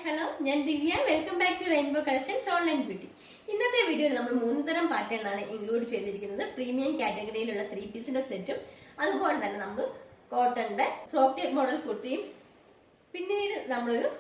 Hello, ഞാൻ Divya. Welcome back to rainbow collections online beauty. ഇന്നത്തെ വീഡിയോയിൽ നമ്മൾ 3 തരം പാറ്റേണാണ് ഇൻക്ലൂഡ് ചെയ്തിരിക്കുന്നത്. പ്രീമിയം കാറ്റഗറിയിലുള്ള 3 പീസിന്റെ സെറ്റും അതുപോലെ തന്നെ നമ്മൾ കോട്ടന്റെ ഫ്രോക്ക് ടൈപ്പ് മോഡൽ കുർത്തിയും പിന്നീട് നമ്മളൊരു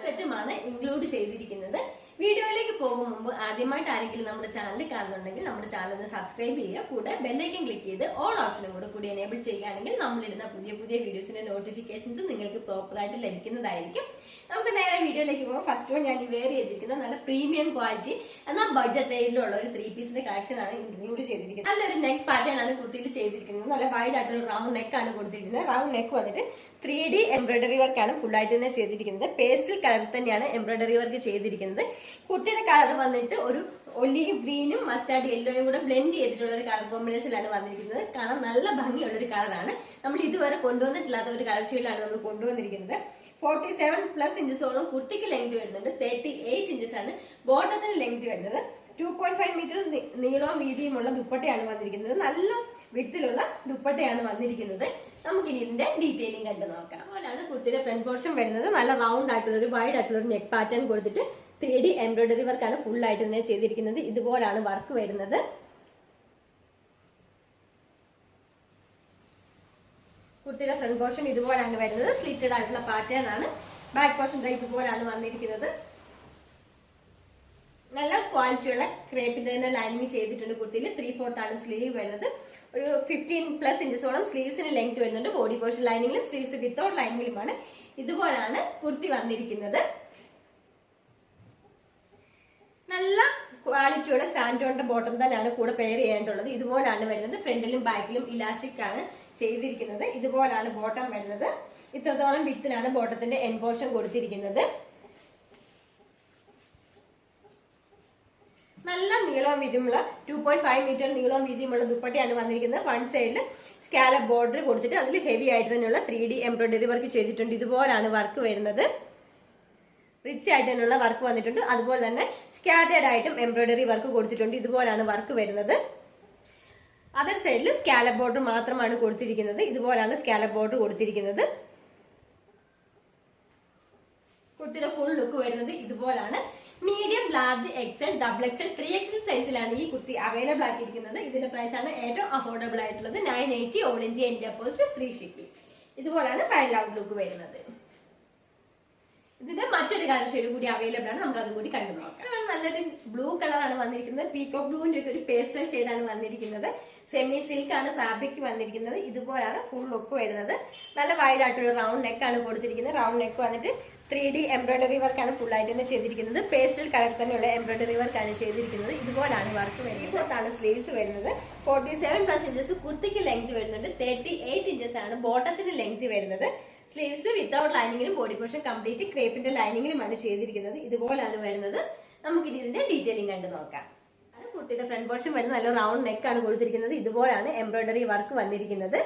സെറ്റുമാണ് ഇൻക്ലൂഡ് ചെയ്തിരിക്കുന്നത്. വീഡിയോയിലേക്ക് പോകും മുമ്പ് ആദ്യമായിട്ട് ആരെങ്കിലും നമ്മുടെ ചാനൽ കാണുന്നുണ്ടെങ്കിൽ നമ്മുടെ ചാനൽ ഒന്ന് സബ്സ്ക്രൈബ് ചെയ്യുക. കൂടെ ബെല്ലൈക്കൻ ക്ലിക്ക് ചെയ്ത് ഓൾ ഓപ്ഷനും കൂടി എനേബിൾ ചെയ്യുകയാണെങ്കിൽ നമ്മളിടുന്ന പുതിയ വീഡിയോസിന്റെ നോട്ടിഫിക്കേഷൻസ് നിങ്ങൾക്ക് പ്രോപ്പറായിട്ട് ലഭിക്കുന്നതായിരിക്കും. നമുക്ക് നേരെ വീഡിയോയിലേക്ക് പോകാം. ഫസ്റ്റ് വൺ ഞാൻ വെയർ ചെയ്തിരിക്കുന്നത് നല്ല പ്രീമിയം ക്വാളിറ്റി എന്നാൽ ബഡ്ജറ്റ് റേഞ്ചിലുള്ള ഒരു 3 പീസിന്റെ കളക്ഷൻ ആണ് ഇൻക്ലൂഡ് ചെയ്തിരിക്കുന്നത്. നല്ലൊരു നെക്ക് പാറ്റേൺ ആണ് കുർത്തിയിൽ ചെയ്തിരിക്കുന്നത്. നല്ല വൈഡ് ആയിട്ടുള്ള റൗണ്ട് നെക്ക് ആണ് കൊടുത്തിരിക്കുന്നത്. റൗണ്ട് നെക്ക് വന്നിട്ട് 3D എംബ്രോയിഡറി വർക്കാണ് ഫുൾ ആയിട്ട് തന്നെ ചെയ്തിരിക്കുന്നത്. പേസ്റ്റൽ കളർ തന്നെയാണ് എംബ്രോയിഡറി വർക്ക് ചെയ്തിരിക്കുന്നത്. കുട്ടിയുടെ കളർ വന്നിട്ട് ഒരു ഒലീവ് ഗ്രീനും മസ്റ്റാർഡ് യെല്ലോയും കൂടെ ബ്ലെൻഡ് ചെയ്തിട്ടുള്ള ഒരു കളർ കോമ്പിനേഷനിലാണ് വന്നിരിക്കുന്നത്. കാണാൻ നല്ല ഭംഗിയുള്ള ഒരു കളറാണ്. നമ്മൾ ഇതുവരെ കൊണ്ടുവന്നിട്ടില്ലാത്ത ഒരു കളർ ഷെയ്ഡിലാണ് നമ്മൾ കൊണ്ടുവന്നിരിക്കുന്നത്. 47+ ഇഞ്ചസോളം കുർത്തിക്ക് ലെങ്ത് വരുന്നുണ്ട്. 38 ഇഞ്ചസ് ആണ് ബോട്ടത്തിന് ലെങ്ത് വരുന്നത്. 2.5 മീറ്റർ നീളവും വീതിയുമുള്ള ദുപ്പട്ടയാണ് വന്നിരിക്കുന്നത്. നല്ല വിഡ്ത്തിലുള്ള ദുപ്പട്ടയാണ് വന്നിരിക്കുന്നത്. നമുക്കിനി ഇതിന്റെ ഡീറ്റെയിലിംഗ് കണ്ടു നോക്കാം. അതുപോലെയാണ് കുർത്തിയുടെ ഫ്രണ്ട് പോർഷൻ വരുന്നത്. നല്ല റൗണ്ട് ആയിട്ടുള്ള ഒരു വൈഡ് ആയിട്ടുള്ള ഒരു നെക്ക് പാറ്റേൺ കൊടുത്തിട്ട് 3D എംബ്രോയിഡറി വർക്കാണ് ഫുൾ ആയിട്ട് തന്നെ ചെയ്തിരിക്കുന്നത്. ഇതുപോലാണ് വർക്ക് വരുന്നത്. കുർത്തിയുടെ ഫ്രണ്ട് പോർഷൻ ഇതുപോലാണ് വരുന്നത്. സ്ലിറ്റഡ് ആയിട്ടുള്ള പാറ്റേൺ ആണ്. ബാക്ക് പോർഷൻ ഇതുപോലാണ് വന്നിരിക്കുന്നത്. നല്ല ക്വാളിറ്റിയുള്ള ക്രേപ്പിന്റെ തന്നെ ലൈനിങ് ചെയ്തിട്ടുണ്ട്. കുർത്തിയിൽ 3/4 ആണ് സ്ലീവ് വരുന്നത്. ഒരു 15+ ഇഞ്ചസോളം സ്ലീവ്സിന് ലെങ്ത് വരുന്നുണ്ട്. ബോഡി പോർഷൻ ലൈനിങ്ങിലും സ്ലീവ്സ് വിത്തൗട്ട് ലൈനിങ്ങിലുമാണ്. ഇതുപോലാണ് കുർത്തി വന്നിരിക്കുന്നത്. നല്ല ക്വാളിറ്റിയുള്ള സാൻഡോണിന്റെ ബോട്ടം തന്നെയാണ് കൂടെ പെയർ ചെയ്യേണ്ടുള്ളത്. ഇതുപോലാണ് വരുന്നത്. ഫ്രണ്ടിലും ബാക്കിലും ഇലാസ്റ്റിക് ആണ് ചെയ്തിരിക്കുന്നത്. ഇതുപോലാണ് ബോട്ടം വരുന്നത്. ഇത്രത്തോളം വിത്തിലാണ് ബോട്ടത്തിന്റെ എൻ പോർഷൻ കൊടുത്തിരിക്കുന്നത്. നല്ല നീളവും വീതിയുമുള്ള 2.5 മീറ്റർ നീളവും വീതിയുമുള്ള ദുപ്പട്ടയാണ് വന്നിരിക്കുന്നത്. വൺ സൈഡിൽ സ്കാലപ്പ് ബോർഡർ കൊടുത്തിട്ട് അതിൽ ഹെവി ആയിട്ട് തന്നെയുള്ള 3D എംബ്രോയിഡറി വർക്ക് ചെയ്തിട്ടുണ്ട്. ഇതുപോലാണ് വർക്ക് വരുന്നത്. റിച്ച് ആയിട്ട് തന്നെയുള്ള വർക്ക് വന്നിട്ടുണ്ട്. അതുപോലെ തന്നെ സ്കാറ്റേഡ് ആയിട്ടും എംബ്രോയിഡറി വർക്ക് കൊടുത്തിട്ടുണ്ട്. ഇതുപോലാണ് വർക്ക് വരുന്നത്. അതർ സൈഡിൽ സ്കാലപ്പ് ബോർഡർ മാത്രമാണ് കൊടുത്തിരിക്കുന്നത്. ഇതുപോലാണ് സ്കാലപ്പ് ബോർഡർ കൊടുത്തിരിക്കുന്നത്. കുർത്തിയുടെ ഫുൾ ലുക്ക് വരുന്നത് ഇതുപോലാണ്. Medium, large, XL, XXL, 3XL സൈസിലാണ് ഈ കുർത്തി അവൈലബിൾ ആക്കിയിരിക്കുന്നത്. ഇതിന്റെ പ്രൈസ് ആണ് ഏറ്റവും അഫോർഡബിൾ ആയിട്ടുള്ളത്. 980 all India India post free shipping. ഇതുപോലാണ് ഫൈനൽ ഔട്ട് ലുക്ക് വരുന്നത്. ഇതിന്റെ മറ്റൊരു കളർ ഷെയ്ഡ് കൂടി അവൈലബിൾ ആണ്. നമുക്ക് അതും കൂടി കണ്ടു നോക്കാം. നല്ലൊരു ബ്ലൂ കളറാണ് വന്നിരിക്കുന്നത്. പീകോക്ക് ബ്ലൂവിന്റെ ഒക്കെ ഒരു പേസ്റ്റൽ ഷെയ്ഡാണ് വന്നിരിക്കുന്നത്. സെമി സിൽക്ക് ആണ് ഫാബ്രിക് വന്നിരിക്കുന്നത്. ഇതുപോലാണ് ഫുൾ ലുക്ക് വരുന്നത്. നല്ല വൈഡ് ആയിട്ടുള്ള റൗണ്ട് നെക്ക് ആണ് കൊടുത്തിരിക്കുന്നത്. റൗണ്ട് നെക്ക് വന്നിട്ട് 3D എംബ്രോയിഡറി വർക്കാണ് ഫുൾ ആയിട്ട് തന്നെ ചെയ്തിരിക്കുന്നത്. പേസ്റ്റൽ കളർ തന്നെയുള്ള എംബ്രോയിഡറി വർക്കാണ് ചെയ്തിരിക്കുന്നത്. ഇതുപോലാണ് വർക്ക് വരുന്നത്. ഇപ്പോഴാണ് സ്ലീവ്സ് വരുന്നത്. 47+ ഇഞ്ചസ് കുർത്തിക്ക് ലെങ്ത് വരുന്നുണ്ട്. 38 ഇഞ്ചസ് ആണ് ബോട്ടത്തിന് ലെങ്ത് വരുന്നത്. സ്ലീവ്സ് വിത്തൗട്ട് ലൈനിങ്ങിലും ബോഡി പോർഷൻ കംപ്ലീറ്റ് ക്രേപ്പിന്റെ ലൈനിങ്ങിലുമാണ് ചെയ്തിരിക്കുന്നത്. ഇതുപോലാണ് വരുന്നത്. നമുക്കിനി ഇതിന്റെ ഡീറ്റെയിലിംഗ് കണ്ടു നോക്കാം. കുർത്തിയുടെ ഫ്രണ്ട് പോർഷൻ വരുന്നത് നല്ല റൗണ്ട് നെക്ക് ആണ് കൊടുത്തിരിക്കുന്നത്. ഇതുപോലാണ് എംബ്രോയിഡറി വർക്ക് വന്നിരിക്കുന്നത്.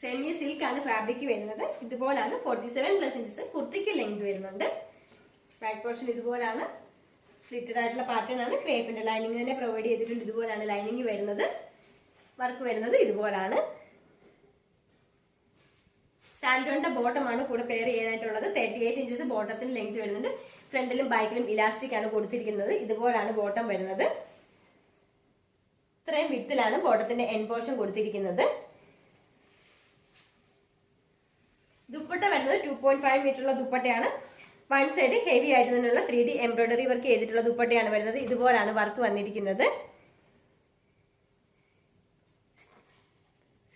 സെമി സിൽക്ക് ആണ് ഫാബ്രിക് വരുന്നത്. ഇതുപോലാണ് 47+ ഇഞ്ചസ് കുർത്തിക്ക് ലെങ്ത് വരുന്നുണ്ട്. ബാക്ക് പോർഷൻ ഇതുപോലാണ്. സ്ലിറ്റഡ് ആയിട്ടുള്ള പാറ്റേൺ ആണ്. ക്രേപ്പിന്റെ ലൈനിങ് തന്നെ പ്രൊവൈഡ് ചെയ്തിട്ടുണ്ട്. ഇതുപോലാണ് ലൈനിങ് വരുന്നത്. വർക്ക് വരുന്നത് ഇതുപോലാണ്. സാൻഡോണിന്റെ ബോട്ടമാണ് കൂടെ പെയർ ചെയ്യാനായിട്ടുള്ളത്. 38 ഇഞ്ചസ് ബോട്ടത്തിന് ലെങ്ത് വരുന്നുണ്ട്. ഫ്രണ്ടിലും ബാക്കിലും ഇലാസ്റ്റിക് ആണ് കൊടുത്തിരിക്കുന്നത്. ഇതുപോലാണ് ബോട്ടം വരുന്നത്. ഇത്രയും വിത്തിലാണ് ബോട്ടത്തിന്റെ എൻ പോർഷൻ കൊടുത്തിരിക്കുന്നത്. ദുപ്പട്ട വരുന്നത് 2.5 മീറ്ററുള്ള ദുപ്പട്ടയാണ്. വൺ സൈഡ് ഹെവി ആയിട്ട് തന്നെയുള്ള 3D എംബ്രോയിഡറി വർക്ക് ചെയ്തിട്ടുള്ള ദുപ്പട്ടയാണ് വരുന്നത്. ഇതുപോലാണ് വർക്ക് വന്നിരിക്കുന്നത്.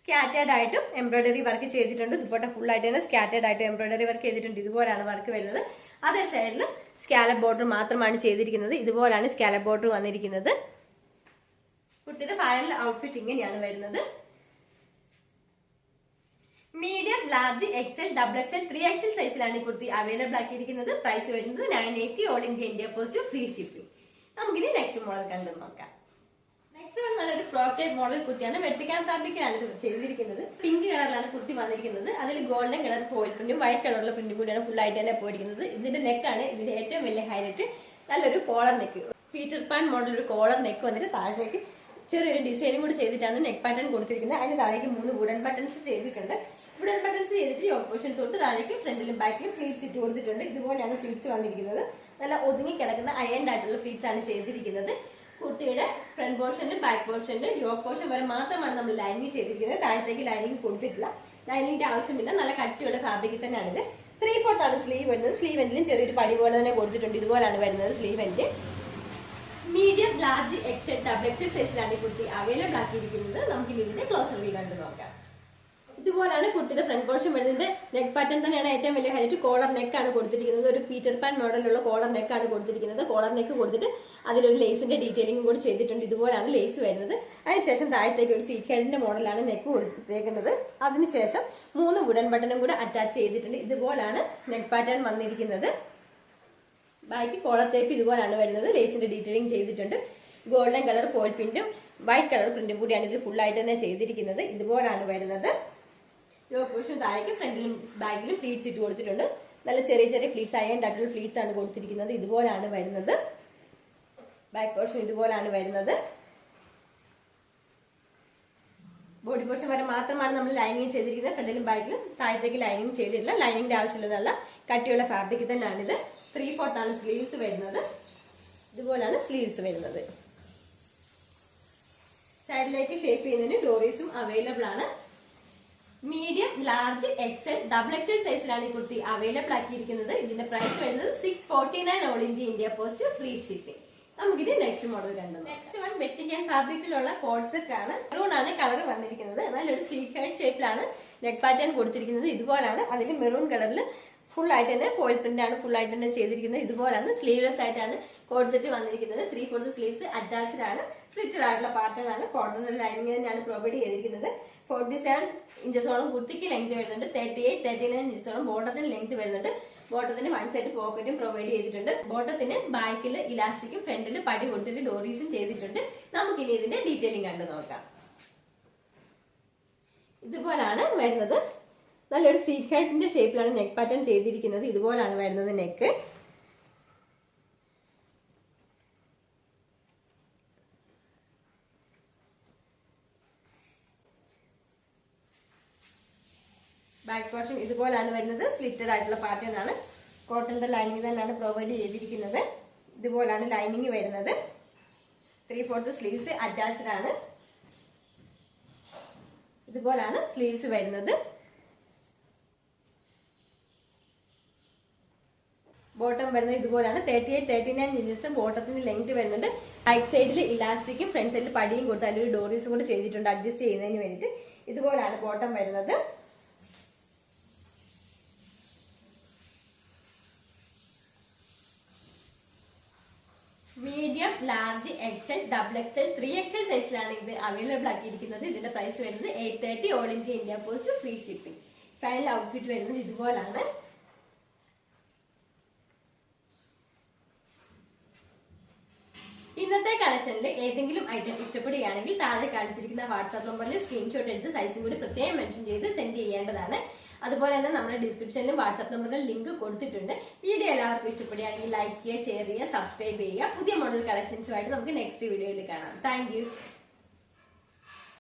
സ്കാറ്റേഡ് ആയിട്ടും എംബ്രോയിഡറി വർക്ക് ചെയ്തിട്ടുണ്ട്. ദുപ്പട്ട ഫുൾ ആയിട്ട് തന്നെ സ്കാറ്റേഡ് ആയിട്ട് എംബ്രോയിഡറി വർക്ക് ചെയ്തിട്ടുണ്ട്. ഇതുപോലാണ് വർക്ക് വരുന്നത്. അതേ സൈഡിൽ സ്കാലപ്പ് ബോർഡർ മാത്രമാണ് ചെയ്തിരിക്കുന്നത്. ഇതുപോലാണ് സ്കാലപ്പ് ബോർഡർ വന്നിരിക്കുന്നത്. കുർത്തിയുടെ ഫൈനൽ ഔട്ട്ഫിറ്റ് ഇങ്ങനെയാണ് വരുന്നത്. Medium, large, XL, XXL, 3XL സൈസിലാണ് ഈ കുർത്തി അവൈലബിൾ ആക്കിയിരിക്കുന്നത്. പ്രൈസ് വരുന്നത് 980 all India India post free shipping. നമുക്കിനി നെക്സ്റ്റ് മോഡൽ കണ്ടു നോക്കാം. നെക്സ്റ്റ് നല്ലൊരു ഫ്രോക്ക് ടൈപ്പ് മോഡൽ കുർത്തിയാണ്. വെർട്ടിക്കൽ ഫാബ്രിക്കിലാണ് ഇത് ചെയ്തിരിക്കുന്നത്. പിങ്ക് കളറിലാണ് കുർത്തി വന്നിരിക്കുന്നത്. അതിൽ ഗോൾഡൻ കളർ ഫോയിൽ പ്രിന്റും വൈറ്റ് കളറുള്ള പ്രിന്റും കൂടിയാണ് ഫുൾ ആയിട്ട് തന്നെ പോയിരിക്കുന്നത്. ഇതിന്റെ നെക്കാണ് ഇതിന്റെ ഏറ്റവും വലിയ ഹൈലൈറ്റ്. നല്ലൊരു collar neck, Peter Pan model ഒരു കോളർ നെക്ക് വന്നിട്ട് താഴത്തേക്ക് ചെറിയൊരു ഡിസൈനും കൂടി ചെയ്തിട്ടാണ് നെക്ക് പാറ്റേൺ കൊടുത്തിരിക്കുന്നത്. അതിന് താഴേക്ക് 3 വുഡൻ ബട്ടൺസ് ചെയ്തിട്ടുണ്ട്. വുഡൻ ബട്ടൺസ് ചെയ്തിട്ട് യോക്ക് പോർഷൻ തൊട്ട് താഴേക്ക് ഫ്രണ്ടിലും ബാക്കിലും ഫ്ലീറ്റ്സ് ഇട്ട് കൊടുത്തിട്ടുണ്ട്. ഇതുപോലെയാണ് ഫ്ലീറ്റ്സ് വന്നിരിക്കുന്നത്. നല്ല ഒതുങ്ങി കിടക്കുന്ന അയൺഡ് ആയിട്ടുള്ള ഫ്ലീറ്റ്സ് ആണ് ചെയ്തിരിക്കുന്നത്. കുട്ടിയുടെ ഫ്രണ്ട് പോർഷനിലും ബാക്ക് പോർഷനിലും യോക്ക് പോർഷൻ വരെ മാത്രമാണ് നമ്മൾ ലൈനിങ് ചെയ്തിരിക്കുന്നത്. താഴത്തേക്ക് ലൈനിങ് കൊടുത്തിട്ടില്ല. ലൈനിങ്ങിന്റെ ആവശ്യമില്ല. നല്ല കട്ടിയുള്ള ഫാബ്രിക്കിൽ തന്നെയാണിത്. 3/4 ആണ് സ്ലീവ് വരുന്നത്. സ്ലീവ് എൻഡിലും ചെറിയൊരു പടി പോലെ തന്നെ കൊടുത്തിട്ടുണ്ട്. ഇതുപോലാണ് വരുന്നത് sleeve end. Medium, large, XL, double XL സൈസിലാണ് ഈ കുർത്തി അവൈലബിൾ ആക്കിയിരിക്കുന്നത്. നമുക്ക് ഇതിന്റെ ക്ലോസർ വ്യൂ കണ്ടു നോക്കാം. ഇതുപോലാണ് കുർത്തിയുടെ ഫ്രണ്ട് പോർഷൻ വരുന്നത്. നെക്ക് പാറ്റേൺ തന്നെയാണ് ഏറ്റവും വലിയ ഹൈലൈറ്റ്. കോളർ നെക്ക് ആണ് കൊടുത്തിരിക്കുന്നത്. ഒരു പീറ്റർ പാൻ മോഡലുള്ള കോളർ നെക്ക് ആണ് കൊടുത്തിരിക്കുന്നത്. കോളർ നെക്ക് കൊടുത്തിട്ട് അതിലൊരു ലേസിന്റെ ഡീറ്റെയിലിംഗ് കൂടി ചെയ്തിട്ടുണ്ട്. ഇതുപോലാണ് ലേസ് വരുന്നത്. അതിനുശേഷം താഴത്തേക്ക് ഒരു സീക്വൻസിന്റെ മോഡലാണ് നെക്ക് കൊടുത്തേക്കുന്നത്. അതിനുശേഷം 3 വുഡൻ ബട്ടണും കൂടെ അറ്റാച്ച് ചെയ്തിട്ടുണ്ട്. ഇതുപോലാണ് നെക്ക് പാറ്റേൺ വന്നിരിക്കുന്നത്. ബാക്കി കോളർ ടൈപ്പ് ഇതുപോലാണ് വരുന്നത്. ലേസിന്റെ ഡീറ്റെയിലിംഗ് ചെയ്തിട്ടുണ്ട്. ഗോൾഡൻ കളർ ഫോയിൽ പ്രിന്റും വൈറ്റ് കളർ പ്രിന്റും കൂടിയാണ് ഇത് ഫുൾ ആയിട്ട് തന്നെ ചെയ്തിരിക്കുന്നത്. ഇതുപോലാണ് വരുന്നത്. യോക്ക് പോർഷൻ താഴേക്ക് ഫ്രണ്ടിലും ബാക്കിലും പ്ലീറ്റ്സ് ഇട്ട് കൊടുത്തിട്ടുണ്ട്. നല്ല ചെറിയ ചെറിയ പ്ലീറ്റ്സ്, അയൺഡ് ആയിട്ടുള്ള പ്ലീറ്റ്സ് ആണ് കൊടുത്തിരിക്കുന്നത്. ഇതുപോലാണ് വരുന്നത്. ബാക്ക് പോർഷൻ ഇതുപോലാണ് വരുന്നത്. ബോഡി പോർഷൻ വരെ മാത്രമാണ് നമ്മൾ ലൈനിങ് ചെയ്തിരിക്കുന്നത്. ഫ്രണ്ടിലും ബാക്കിലും താഴത്തേക്ക് ലൈനിങ് ചെയ്തിട്ടില്ല. ലൈനിങ്ങിന്റെ ആവശ്യമുള്ളതല്ല. കട്ടിയുള്ള ഫാബ്രിക് തന്നെയാണിത്. 3/4 ആണ് സ്ലീവ്സ് വരുന്നത്. ഇതുപോലാണ് സ്ലീവ്സ് വരുന്നത്. സൈഡിലേക്ക് ഷേപ്പ് ചെയ്യുന്നതിന് ഡോറീസും അവൈലബിൾ ആണ്. Medium, large, XL, double XL സൈസിലാണ് ഈ കുർത്തി അവൈലബിൾ ആക്കിയിരിക്കുന്നത്. ഇതിന്റെ പ്രൈസ് വരുന്നത് 649 all India post, free shipping. നമുക്കിത് നെക്സ്റ്റ് മോഡൽ കണ്ടു. നെക്സ്റ്റ് വൺ വെറ്റിംഗ് ഫാബ്രിക്കിലുള്ള കോഡ് സെറ്റ് ആണ്. മെറൂൺ ആണ് കളർ വന്നിരിക്കുന്നത്. നല്ലൊരു സ്വീറ്റ് ഷേപ്പിലാണ് നെക്ക് പാറ്റേൺ കൊടുത്തിരിക്കുന്നത്. ഇതുപോലാണ്. അതിൽ മെറൂൺ കളറിൽ ഫുൾ ആയിട്ട് തന്നെ ഫോയിൽ പ്രിന്റ് ആണ് ഫുൾ ആയിട്ട് തന്നെ ചെയ്തിരിക്കുന്നത്. ഇതുപോലാണ് സ്ലീവ്ലെസ് ആയിട്ടാണ് കോഡ് സെറ്റ് വന്നിരിക്കുന്നത്. 3/4 സ്ലീവ്സ് അറ്റാച്ച്ഡ് ആണ്. സ്ലിറ്റഡ് ആയിട്ടുള്ള പാറ്റേൺ ആണ്. കോട്ടൺ ലൈനിങ് തന്നെയാണ് പ്രൊവൈഡ് ചെയ്തിരിക്കുന്നത്. 47 ഇഞ്ചസോളം കുർത്തിക്ക് ലെങ്ത് വരുന്നുണ്ട്. 38-39 ഇഞ്ചസോളം ബോട്ടത്തിന് ലെങ്ത് വരുന്നുണ്ട്. ബോട്ടത്തിന് 1 സൈഡ് പോക്കറ്റും പ്രൊവൈഡ് ചെയ്തിട്ടുണ്ട്. ബോട്ടത്തിന് ബാക്കിൽ ഇലാസ്റ്റിക്കും ഫ്രണ്ടിൽ പടി കൊടുത്തിട്ട് ഡോറീസും ചെയ്തിട്ടുണ്ട്. നമുക്കിനി ഇതിന്റെ ഡീറ്റെയിലിംഗ് കണ്ടു നോക്കാം. ഇതുപോലാണ് വരുന്നത്. നല്ലൊരു സീക്വൻസിന്റെ ഷേപ്പിലാണ് നെക്ക് പാറ്റേൺ ചെയ്തിരിക്കുന്നത്. ഇതുപോലാണ് വരുന്നത് നെക്ക്. ബാക്ക് പോർഷൻ ഇതുപോലാണ് വരുന്നത്. സ്ലിറ്റഡ് ആയിട്ടുള്ള പാറ്റേൺ ആണ്. കോട്ടന്റെ ലൈനിങ് തന്നെയാണ് പ്രൊവൈഡ് ചെയ്തിരിക്കുന്നത്. ഇതുപോലാണ് ലൈനിങ് വരുന്നത്. 3/4 സ്ലീവ്സ് അറ്റാച്ച്ഡ് ആണ്. ഇതുപോലാണ് സ്ലീവ്സ് വരുന്നത്. ബോട്ടം വരുന്നത് ഇതുപോലാണ്. 38-39 ഇഞ്ചസ് ബോട്ടത്തിന്റെ ലെങ്ത് വരുന്നുണ്ട്. ബാക്ക് സൈഡിൽ ഇലാസ്റ്റിക്കും ഫ്രണ്ട് സൈഡിൽ പടിയും കൊടുത്ത് അതിലൊരു ഡോറീസും കൂടെ ചെയ്തിട്ടുണ്ട് അഡ്ജസ്റ്റ് ചെയ്യുന്നതിന് വേണ്ടിയിട്ട്. ഇതുപോലാണ് ബോട്ടം വരുന്നത്. Medium, large, XL, double XL, 3XL സൈസിലാണ് ഇത് അവൈലബിൾ ആക്കിയിരിക്കുന്നത്. ഇതിന്റെ പ്രൈസ് വരുന്നത് 830 all India post, free shipping. Final outfit വരുന്നത് ഇതുപോലാണ്. ഇന്നത്തെ കളക്ഷനിൽ ഏതെങ്കിലും ഐറ്റം ഇഷ്ടപ്പെടുകയാണെങ്കിൽ താഴെ കാണിച്ചിരിക്കുന്ന വാട്സാപ്പ് നമ്പറിൽ സ്ക്രീൻഷോട്ട് എടുത്ത് സൈസും കൂടി പ്രത്യേകം മെൻഷൻ ചെയ്ത് സെൻഡ് ചെയ്യേണ്ടതാണ്. അതുപോലെ തന്നെ നമ്മുടെ ഡിസ്ക്രിപ്ഷനിലും വാട്സാപ്പ് നമ്പറിലും ലിങ്ക് കൊടുത്തിട്ടുണ്ട്. വീഡിയോ എല്ലാവർക്കും ഇഷ്ടപ്പെടുകയാണെങ്കിൽ ലൈക്ക് ചെയ്യുക, ഷെയർ ചെയ്യുക, സബ്സ്ക്രൈബ് ചെയ്യുക. പുതിയ മോഡൽ കളക്ഷൻസുമായിട്ട് നമുക്ക് നെക്സ്റ്റ് വീഡിയോയിൽ കാണാം. താങ്ക്